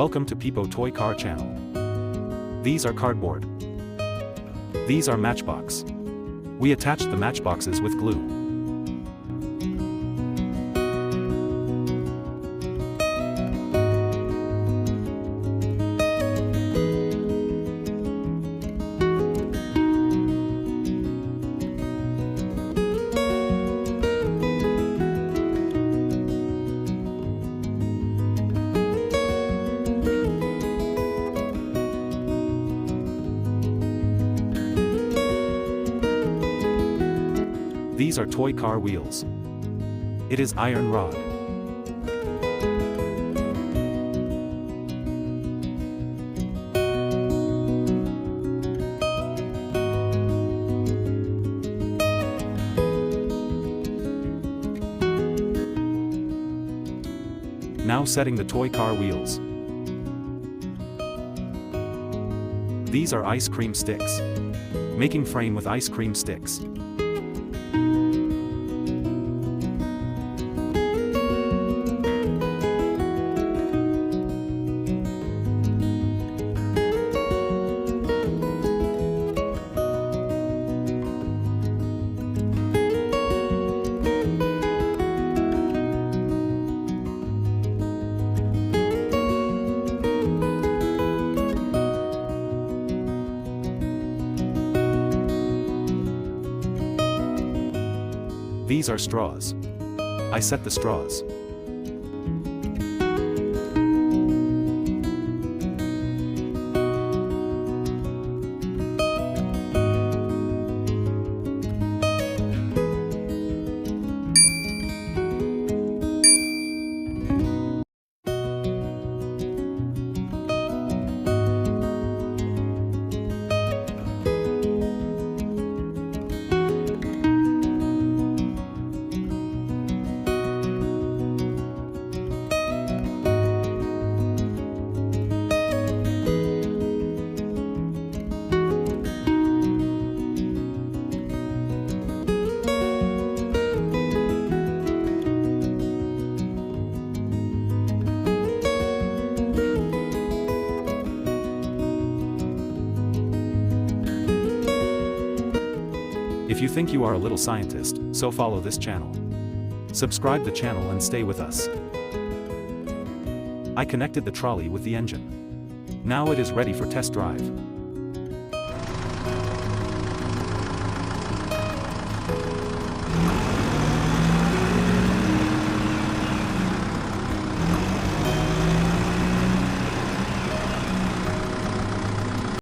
Welcome to Peepo Toy Car Channel. These are cardboard. These are matchbox. We attached the matchboxes with glue. These are toy car wheels. It is iron rod. Now setting the toy car wheels. These are ice cream sticks. Making frame with ice cream sticks. These are straws. I set the straws. If you think you are a little scientist, so follow this channel. Subscribe the channel and stay with us. I connected the trolley with the engine. Now it is ready for test drive.